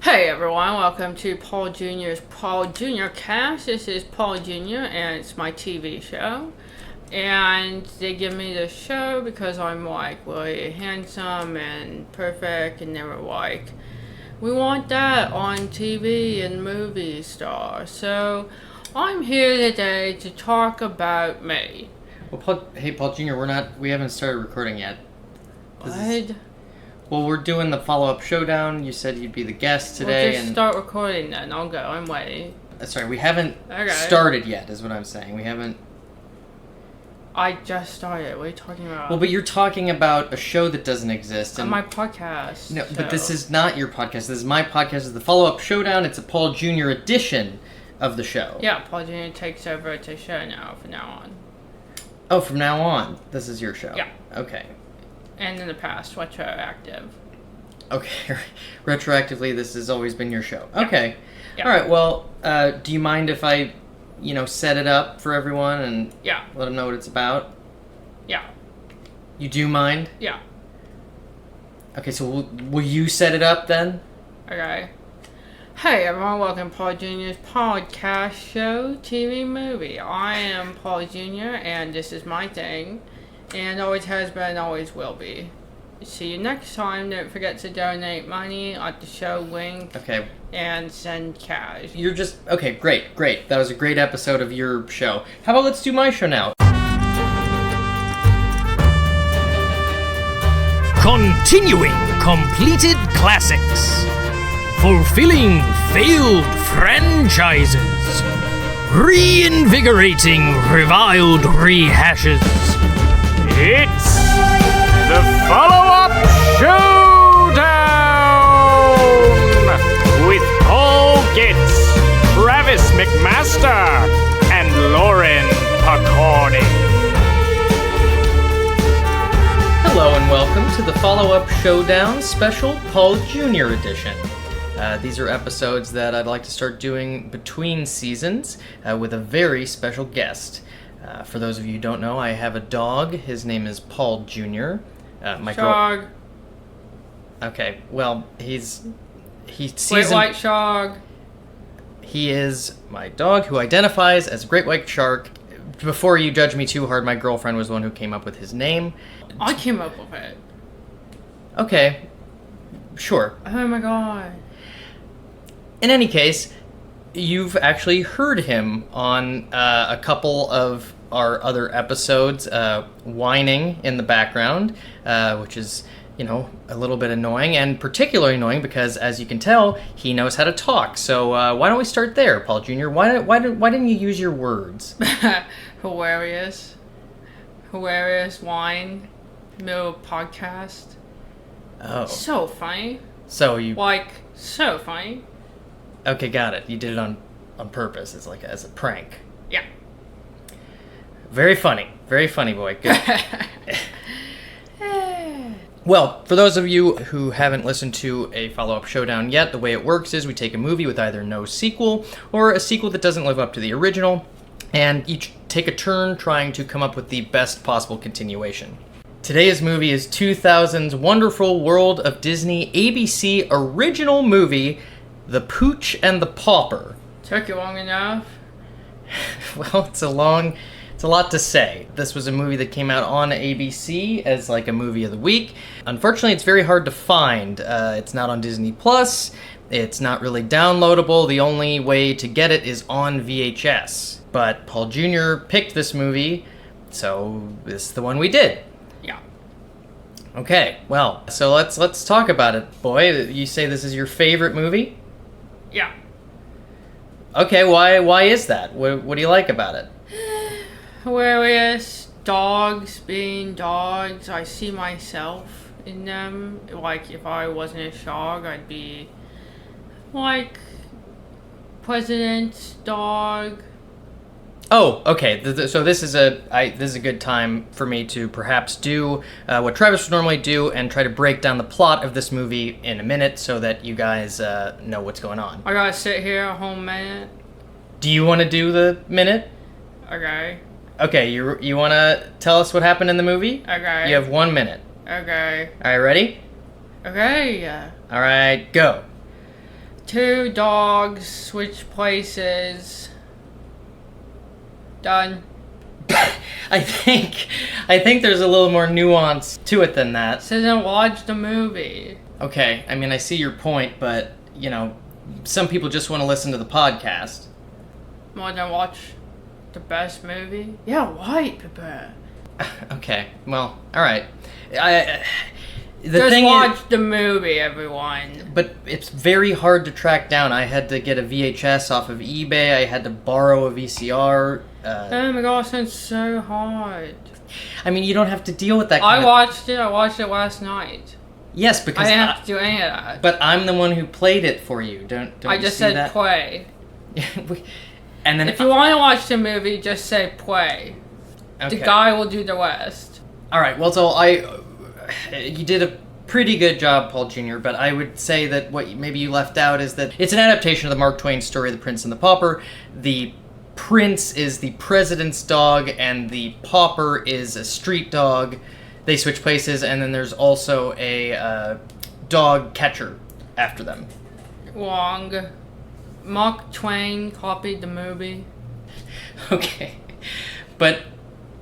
Hey everyone, welcome to Paul Jr.'s Paul Jr. Cast. This is Paul Jr. and it's my TV show. And they give me this show because I'm like really handsome and perfect, and they were like, we want that on TV and movie star. So I'm here today to talk about me. Well, Paul Jr., we haven't started recording yet. What? Well, we're doing the follow-up showdown. You said you'd be the guest today. We'll just start recording then. I'll go. I'm waiting. Sorry, we haven't started yet, is what I'm saying. We haven't... I just started. What are you talking about? Well, but you're talking about a show that doesn't exist. And my podcast. No, so. But this is not your podcast. This is my podcast. It's the follow-up showdown. It's a Paul Jr. edition of the show. Yeah, Paul Jr. takes over to show now from now on. Oh, from now on, this is your show? Yeah. Okay. And in the past, retroactive. Okay, retroactively, this has always been your show. Yeah. Okay. Yeah. All right, well, do you mind if I, set it up for everyone and let them know what it's about? Yeah. You do mind? Yeah. Okay, so will you set it up then? Okay. Hey everyone, welcome to Paul Jr.'s podcast show, TV movie. I am Paul Jr. and this is my thing. And always has been, always will be. See you next time. Don't forget to donate money at the show link. Okay. And send cash. You're just... Okay, great. That was a great episode of your show. How about let's do my show now? Continuing completed classics. Fulfilling failed franchises. Reinvigorating reviled rehashes. It's the follow-up showdown with Paul Gitz, Travis McMaster, and Lauren Pacorni. Hello and welcome to the follow-up showdown special Paul Jr. edition. These are episodes that I'd like to start doing between seasons with a very special guest. For those of you who don't know, I have a dog. His name is Paul Jr. Shog. Okay, well, he Great white shark. He is my dog who identifies as a great white shark. Before you judge me too hard, my girlfriend was the one who came up with his name. I came up with it. Okay, sure. Oh my god. In any case, you've actually heard him on a couple of our other episodes, whining in the background, which is, a little bit annoying, and particularly annoying because, as you can tell, he knows how to talk. So why don't we start there, Paul Jr.? Why didn't you use your words? Hilarious wine, middle podcast. Oh. So funny. So you... so funny. Okay, got it. You did it on purpose. It's like as a prank. Yeah. Very funny, boy. Good. Well, for those of you who haven't listened to a follow-up showdown yet, the way it works is we take a movie with either no sequel or a sequel that doesn't live up to the original, and each take a turn trying to come up with the best possible continuation. Today's movie is 2000's wonderful World of Disney ABC original movie, The Pooch and the Pauper. Took you long enough? Well, it's a lot to say. This was a movie that came out on ABC as like a movie of the week. Unfortunately, it's very hard to find. It's not on Disney Plus. It's not really downloadable. The only way to get it is on VHS. But Paul Jr. picked this movie, so this is the one we did. Yeah. Okay, well, so let's talk about it. Boy, you say this is your favorite movie? Yeah. Okay, why is that? What do you like about it? Hilarious. Dogs being dogs. I see myself in them. Like, if I wasn't a dog, I'd be like President's dog. Oh, okay. So this is a good time for me to perhaps do what Travis would normally do and try to break down the plot of this movie in a minute so that you guys know what's going on. I gotta sit here a whole minute. Do you want to do the minute? Okay. Okay, you want to tell us what happened in the movie? Okay. You have 1 minute. Okay. All right, ready? Okay. All right, go. 2 dogs switch places. Done. I think there's a little more nuance to it than that. So then watch the movie. Okay, I mean, I see your point, but, some people just want to listen to the podcast. More than watch the best movie? Yeah, white people. Okay, well, alright. Just watch the movie, everyone. But it's very hard to track down. I had to get a VHS off of eBay. I had to borrow a VCR. Oh my gosh, it's so hard. I mean, you don't have to deal with that I watched it last night. Yes, because I didn't have to do any of that. But I'm the one who played it for you. Don't I you just see said that? play. And then if you want to watch the movie, just say play. Okay. The guy will do the rest. All right. Well, so you did a pretty good job, Paul Jr., but I would say that what maybe you left out is that it's an adaptation of the Mark Twain story, The Prince and the Pauper. The prince is the president's dog, and the pauper is a street dog. They switch places, and then there's also a dog catcher after them. Wrong. Mark Twain copied the movie. Okay. But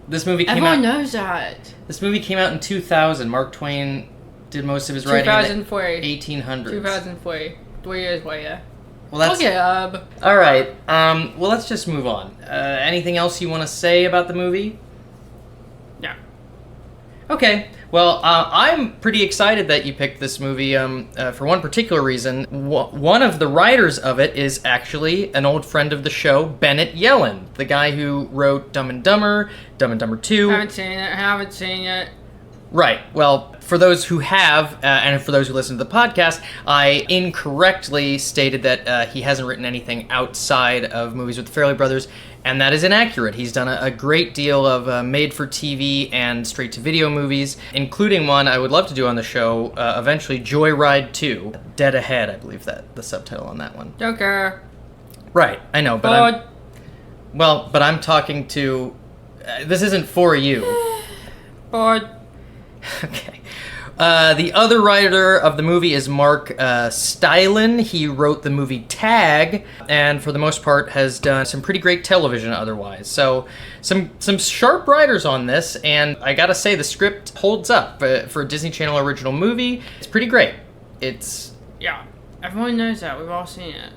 this movie came Everyone out... knows that. This movie came out in 2000. Mark Twain did most of his writing in the 1800s. 2003. 3 years later. Well, that's... Okay, All right. Well, let's just move on. Anything else you want to say about the movie? Yeah. Okay. Well, I'm pretty excited that you picked this movie for one particular reason. One of the writers of it is actually an old friend of the show, Bennett Yellen, the guy who wrote Dumb and Dumber 2. Haven't seen it. Right. Well, for those who have, and for those who listen to the podcast, I incorrectly stated that he hasn't written anything outside of movies with the Farrelly Brothers, and that is inaccurate. He's done a great deal of made-for-TV and straight-to-video movies, including one I would love to do on the show, eventually, Joyride 2. Dead Ahead, I believe that the subtitle on that one. Don't care. Right, I know, but but I'm talking to... this isn't for you. Bored. Okay. The other writer of the movie is Mark Stylin. He wrote the movie Tag, and for the most part has done some pretty great television otherwise. So some sharp writers on this, and I gotta say the script holds up for a Disney Channel original movie. It's pretty great. Yeah, everyone knows that. We've all seen it.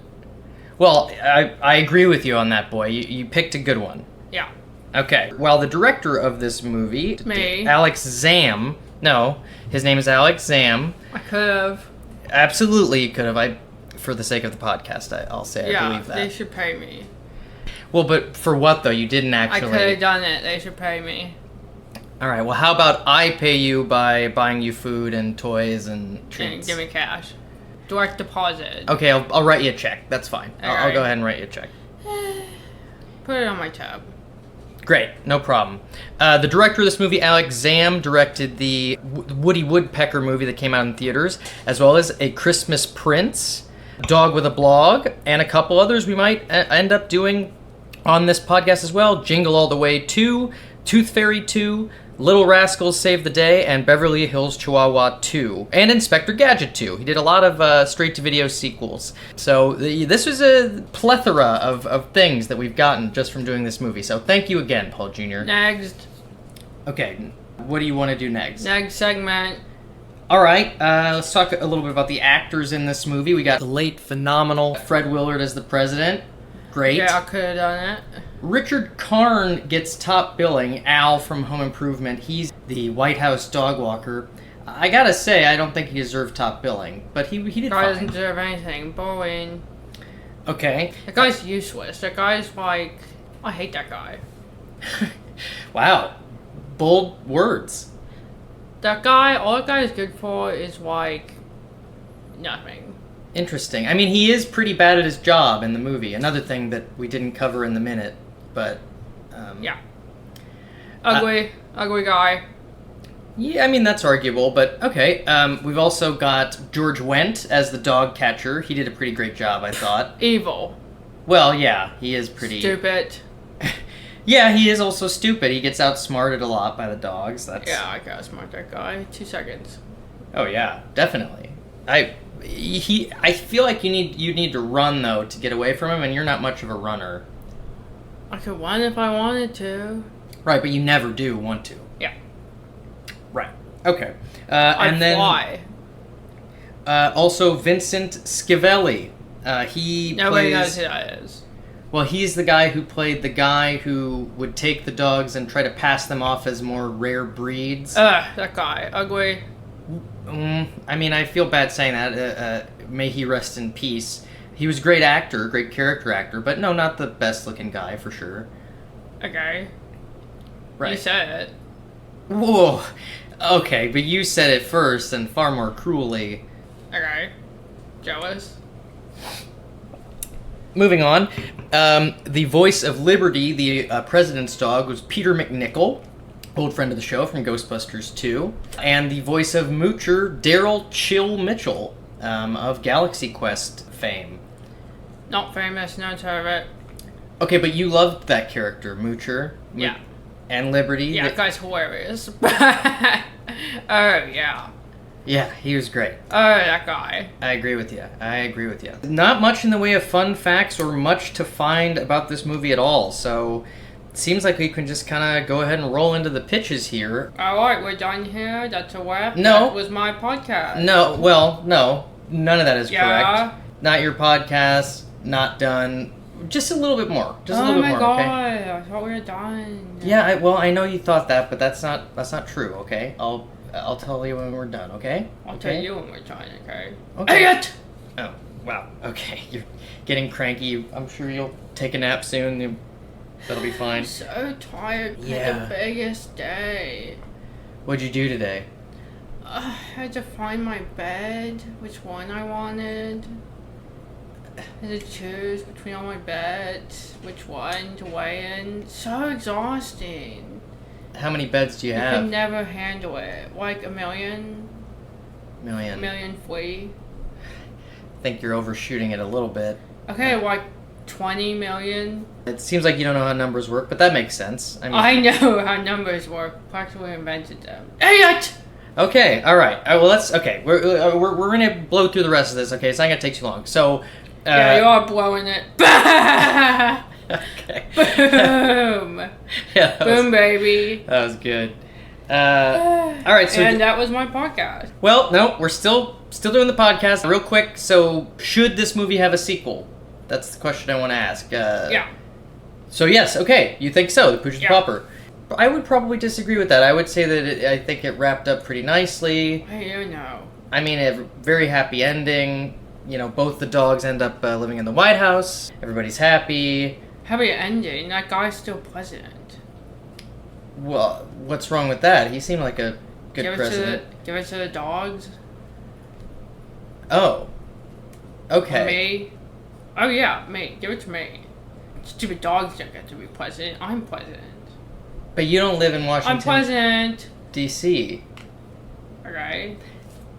Well, I agree with you on that, boy. You picked a good one. Yeah. Okay. Well, the director of this movie, Me. Alex Zam. No, his name is Alex Zam. I could have. Absolutely, you could have. For the sake of the podcast, I'll say I believe that. Yeah, they should pay me. Well, but for what though? You didn't actually. I could have done it. They should pay me. All right. Well, how about I pay you by buying you food and toys and treats? Give me cash. Direct deposit. Okay, I'll write you a check. That's fine. I'll right. go ahead and write you a check. Put it on my tab. Great, no problem. The director of this movie, Alex Zam, directed the Woody Woodpecker movie that came out in theaters, as well as A Christmas Prince, Dog with a Blog, and a couple others we might end up doing on this podcast as well. Jingle All the Way 2, Tooth Fairy 2, Little Rascals Save the Day, and Beverly Hills Chihuahua 2, and Inspector Gadget 2. He did a lot of straight-to-video sequels. So this was a plethora of things that we've gotten just from doing this movie. So thank you again, Paul Jr. Next. Okay, what do you want to do next? Next segment. All right, let's talk a little bit about the actors in this movie. We got the late, phenomenal Fred Willard as the president. Great. Yeah, I could have done it. Richard Karn gets top billing. Al from Home Improvement. He's the White House dog walker. I gotta say, I don't think he deserved top billing, but he did Guy fine. doesn't deserve anything. Boring. Okay. That guy's useless. That guy's like... I hate that guy. Wow. Bold words. That guy, all that guy is good for is like... nothing. Interesting. I mean, he is pretty bad at his job in the movie. Another thing that we didn't cover in the minute, but... yeah. Ugly guy. Yeah, I mean, that's arguable, but okay. We've also got George Wendt as the dog catcher. He did a pretty great job, I thought. Evil. Well, yeah, he is pretty... Stupid. Yeah, he is also stupid. He gets outsmarted a lot by the dogs. That's... Yeah, I gotta smart that guy. 2 seconds. Oh, yeah, definitely. I feel like you need to run though to get away from him, and you're not much of a runner. I could run if I wanted to. Right, but you never do want to. Yeah. Right. Okay. I fly. Also, Vincent Schiavelli. Nobody knows who that is. Well, he's the guy who played the guy who would take the dogs and try to pass them off as more rare breeds. That guy. Ugly. I mean, I feel bad saying that. May he rest in peace. He was a great actor, great character actor, but no, not the best looking guy for sure. Okay. Right. You said it. Whoa. Okay, but you said it first and far more cruelly. Okay. Jealous. Moving on. The voice of Liberty, the president's dog, was Peter McNichol, old friend of the show from Ghostbusters 2. And the voice of Moocher, Daryl Chill Mitchell, of Galaxy Quest fame. Not famous, no heard of it. Okay, but you loved that character, Moocher. Yeah. And Liberty. Yeah, that guy's hilarious. Oh, yeah. Yeah, he was great. Oh, that guy. I agree with you. Not much in the way of fun facts or much to find about this movie at all, so it seems like we can just kind of go ahead and roll into the pitches here. Alright, we're done here. That's a wrap. No. That was my podcast. No, well, no. None of that is Yeah. correct. Not your podcast, not done. Just a little bit more. Just a little bit more, God. okay? I thought we were done. Yeah, I know you thought that, but that's not true, okay? I'll tell you when we're done, okay? I'll tell you when we're done, okay? Okay. Idiot! Oh, wow. Okay, you're getting cranky. I'm sure you'll take a nap soon. That'll be fine. I'm so tired. Yeah. It's the biggest day. What'd you do today? I had to find my bed, which one I wanted. I had to choose between all my beds, which one to weigh in. So exhausting. How many beds do you I have? could never handle it. Like a million. Million. A million free. I think you're overshooting it a little bit. Okay, like 20 million. It seems like you don't know how numbers work, but that makes sense. I know how numbers work. Practically invented them. Idiot! Okay, all right. Well, let's. Okay, we're gonna blow through the rest of this. Okay, it's not gonna take too long. So. Yeah, you are blowing it. Okay. Boom. Yeah. Boom, baby. That was good. All right. So. And that was my podcast. Well, no, we're still doing the podcast. Real quick. So, should this movie have a sequel? That's the question I want to ask. Yeah. So yes, okay, you think so? The Pooch and Yeah. Pauper. I would probably disagree with that. I would say that I think it wrapped up pretty nicely. I don't know. I mean, a very happy ending. You know, both the dogs end up living in the White House. Everybody's happy. Happy ending. That guy's still president. Well, what's wrong with that? He seemed like a good president. Give it to the dogs. Oh. Okay. Or me. Oh yeah, me. Give it to me. Stupid dogs don't get to be president. I'm president. But you don't live in Washington, I'm president. D.C. Okay.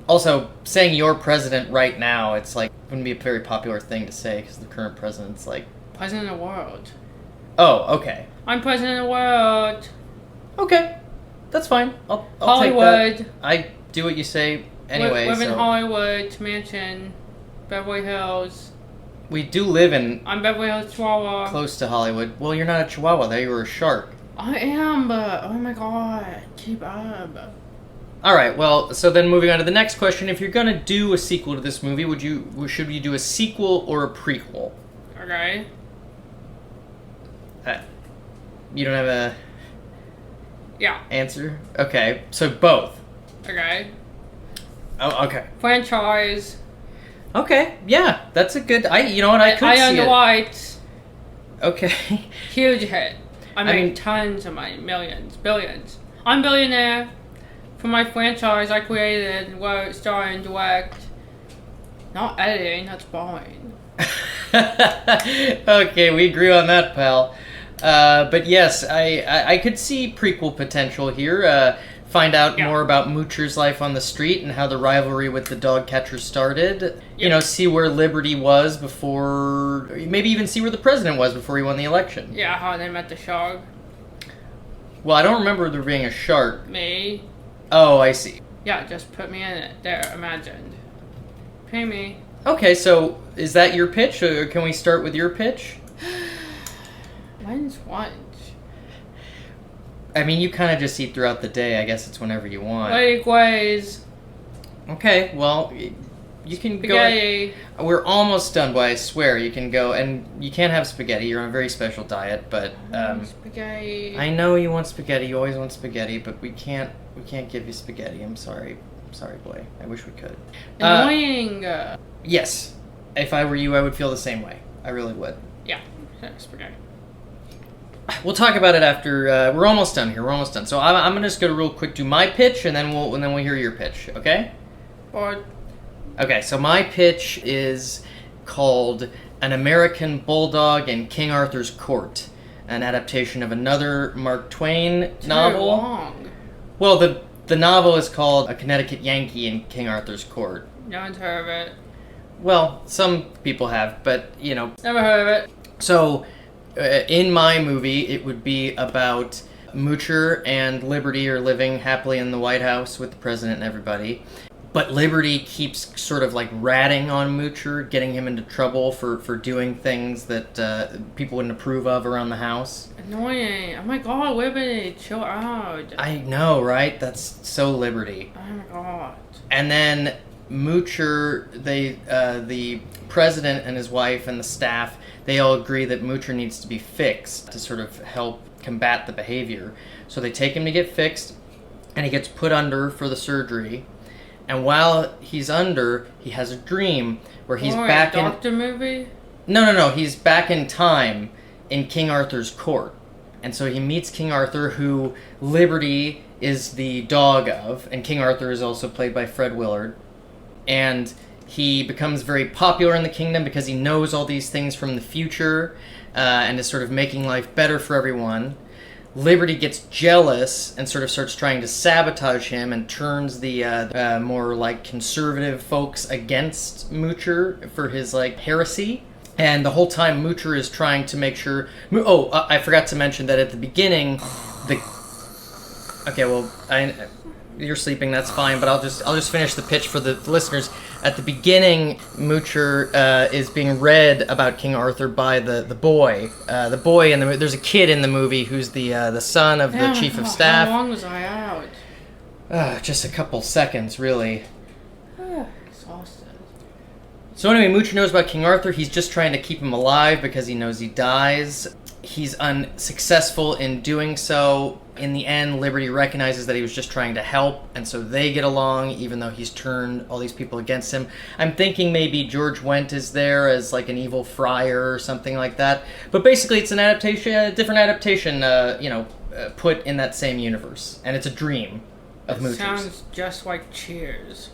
Also, saying you're president right now, it's like, wouldn't be a very popular thing to say because the current president's like... President of the world. Oh, okay. I'm president of the world. Okay. That's fine. I'll Hollywood. take that. I do what you say anyway, Live in so... Hollywood, mansion, Beverly Hills. We do live in... I'm Beverly Hills, Chihuahua. Close to Hollywood. Well, you're not a Chihuahua, though. You were a shark. I am, but oh my god, keep up. Alright, well, so then moving on to the next question. If you're gonna do a sequel to this movie, should you do a sequel or a prequel? Okay. You don't have a... Yeah. Answer? Okay, so both. Okay. Oh, okay. Franchise. Okay, yeah, that's a good... you know what, I could see on the it. White. Okay. Huge hit. I mean- made tons of money, millions, billions. I'm a billionaire. For my franchise, I created, wrote, starred, and direct. Not editing, that's boring. Okay, we agree on that, pal. But yes, I could see prequel potential here. Find out more about Moocher's life on the street and how the rivalry with the dog catcher started. You know, see where Liberty was before... Maybe even see where the president was before he won the election. Yeah, how they met the shark. Well, I don't remember there being a shark. Me. Oh, I see. Yeah, just put me in it. There, imagined. Pay me. Okay, so is that your pitch, or can we start with your pitch? When's lunch? I mean, you kind of just eat throughout the day. I guess it's whenever you want. Likewise. Okay, well, you can Spaghetti. go. We're almost done, boy, I swear. You can go, and you can't have spaghetti. You're on a very special diet, but Spaghetti. I know you want spaghetti. You always want spaghetti, but we can't give you spaghetti. I'm sorry. I'm sorry, boy. I wish we could. Annoying. Yes. If I were you, I would feel the same way. I really would. Yeah. Spaghetti. We'll talk about it after. We're almost done here. We're almost done. So I'm gonna just go real quick do my pitch, and then we'll hear your pitch. Okay? Or Okay. So my pitch is called "An American Bulldog in King Arthur's Court," an adaptation of another Mark Twain novel. long. Well, the novel is called "A Connecticut Yankee in King Arthur's Court." No one's heard of it. Well, some people have, but you know. Never heard of it. So, in my movie, it would be about Moocher and Liberty are living happily in the White House with the president and everybody. But Liberty keeps sort of like ratting on Moocher, getting him into trouble for doing things that people wouldn't approve of around the house. Annoying. Oh my god, Liberty, chill out. I know, right? That's so Liberty. Oh my god. And then Moocher, the president and his wife and the staff, they all agree that Moocher needs to be fixed to sort of help combat the behavior. So they take him to get fixed, and he gets put under for the surgery. And while he's under, he has a dream where he's back in... doctor movie? No. He's back in time in King Arthur's court. And so he meets King Arthur, who Liberty is the dog of, and King Arthur is also played by Fred Willard. And he becomes very popular in the kingdom because he knows all these things from the future and is sort of making life better for everyone. Liberty gets jealous and sort of starts trying to sabotage him and turns the more like conservative folks against Moocher for his like heresy. And the whole time Moocher is trying to make sure... I forgot to mention that at the beginning, Okay, well, you're sleeping, that's fine, but I'll just finish the pitch for the listeners. At the beginning, Moocher is being read about King Arthur by the boy. The boy, and there's a kid in the movie who's the son of the chief of staff. How long was I out? Just a couple seconds, really. Exhausted. So anyway, Moocher knows about King Arthur. He's just trying to keep him alive because he knows he dies. He's unsuccessful in doing so. In the end, Liberty recognizes that he was just trying to help, and so they get along, even though he's turned all these people against him. I'm thinking maybe George Wendt is there as like an evil friar or something like that. But basically, it's an adaptation, a different adaptation, put in that same universe, and it's a dream of Moocher's. Sounds just like Cheers.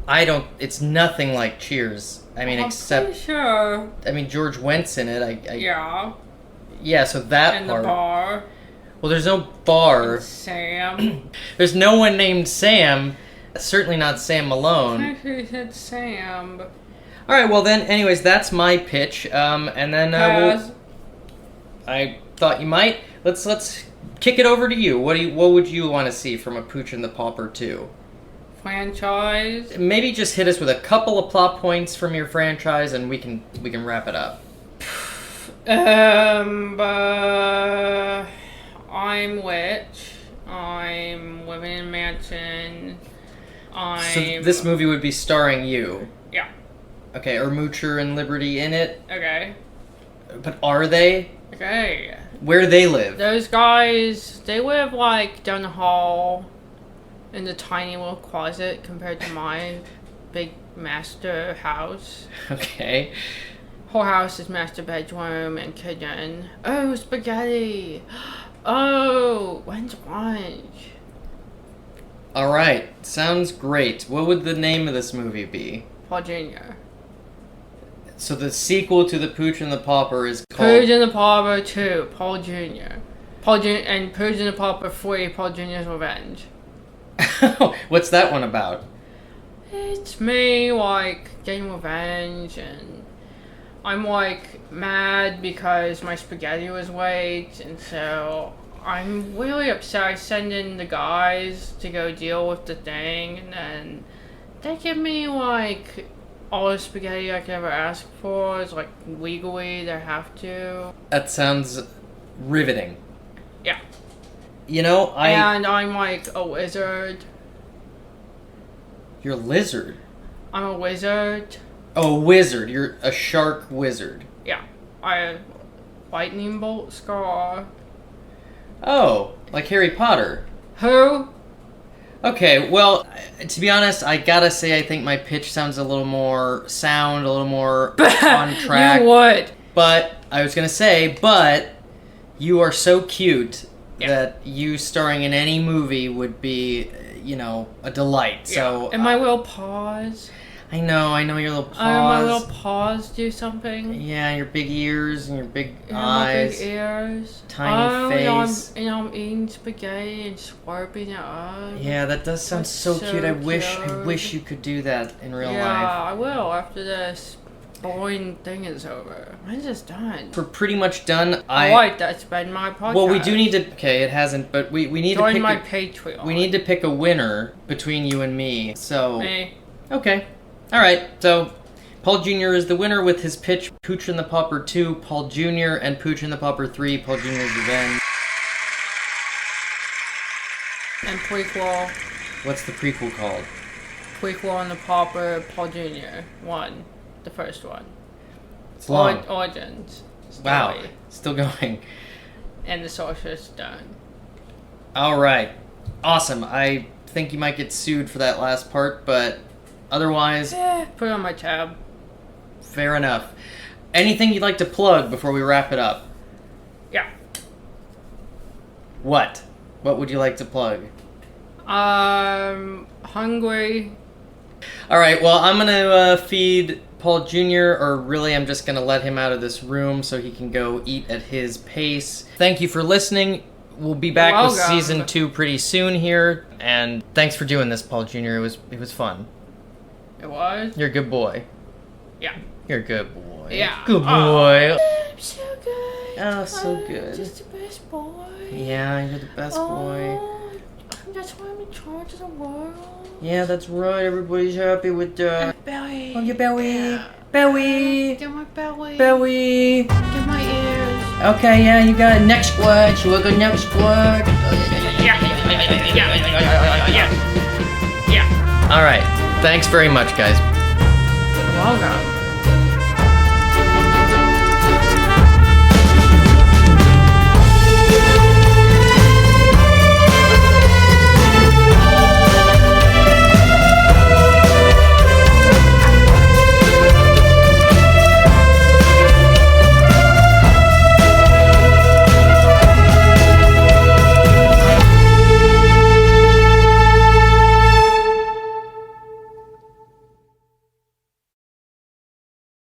It's nothing like Cheers. I mean, except... pretty sure. I mean, George Wendt's in it. Yeah. Yeah, so that And part. the bar. Well, there's no bar. And Sam. There's no one named Sam. Certainly not Sam Malone. Actually said Sam. All right, well then, anyways, that's my pitch. And then I thought you might. Let's kick it over to you. What would you want to see from a Pooch and the Pauper 2? Franchise. Maybe just hit us with a couple of plot points from your franchise, and we can wrap it up. I'm witch. I'm living in a mansion. So this movie would be starring you. Yeah. Okay, are Moocher and Liberty in it? Okay. But are they? Okay. Where do they live? Those guys, they live like down the hall in the tiny little closet compared to my big master house. Okay. Whole house is master bedroom and kitchen. Oh, spaghetti. Oh, when's lunch? All right, sounds great. What would the name of this movie be? Paul Jr. So the sequel to The Pooch and the Pauper is called... Pooch and the Pauper 2, Paul Jr. And Pooch and the Pauper 3, Paul Jr.'s Revenge. What's that one about? It's me, like, getting revenge, and I'm, like, mad because my spaghetti was late, and so I'm really upset. I send in the guys to go deal with the thing, and then They give me like all the spaghetti I could ever ask for. It's like legally they have to. That sounds riveting. Yeah. You know, And I'm like a wizard. You're a lizard. I'm a wizard. Oh, a wizard. You're a shark wizard. Yeah. I have lightning bolt scar. Oh, like Harry Potter. Who? Okay, well, to be honest, I gotta say I think my pitch sounds a little more sound, a little more on track. You would. But, I was gonna say, but you are so cute that you starring in any movie would be, you know, a delight. So, and my little paws. I know your little paws. My little paws do something. Yeah, your big ears and your big My eyes. big ears. Tiny face. And I'm eating spaghetti and slurping it up. Yeah, that does sound That's so cute. I cute. wish you could do that in real Yeah, life. I will after this boring thing is over. When's this done? We're pretty much done. Alright, that's been my podcast. Well, we do need to. Okay, it hasn't, but we need Join to pick. my Patreon. We need to pick a winner between you and me. So. Me. Okay. All right. So, Paul Jr. is the winner with his pitch: Pooch and the Pauper 2, Paul Jr., and Pooch and the Pauper 3, Paul Jr.'s Revenge. And prequel. What's the prequel called? Prequel on the Pauper, Paul Jr. 1. The first one. It's long. Origins. Wow. Story. Still going. And the Sorcerer's Stone. All right. Awesome. I think you might get sued for that last part, but otherwise, Put it on my tab. fair enough. Anything you'd like to plug before we wrap it up? Yeah. What? What would you like to plug? Hungry. All right, well, I'm going to feed Paul Jr., or really I'm just going to let him out of this room so he can go eat at his pace. Thank you for listening. We'll be back with welcome. season 2 pretty soon here, and thanks for doing this, Paul Jr. It was fun. It was? You're a good boy. Yeah. You're a good boy. Yeah. Good boy. I'm so good. Oh, so I'm good. just the best boy. Yeah, you're the best boy. That's why I'm in charge of the world. Yeah, that's right. Everybody's happy with Belly. Oh, your belly. Yeah. Belly. Get my belly. Belly. Get my ears. Okay, yeah, you got it. Next squad. You want to go next squad? Yeah. All right. Thanks very much, guys. Welcome.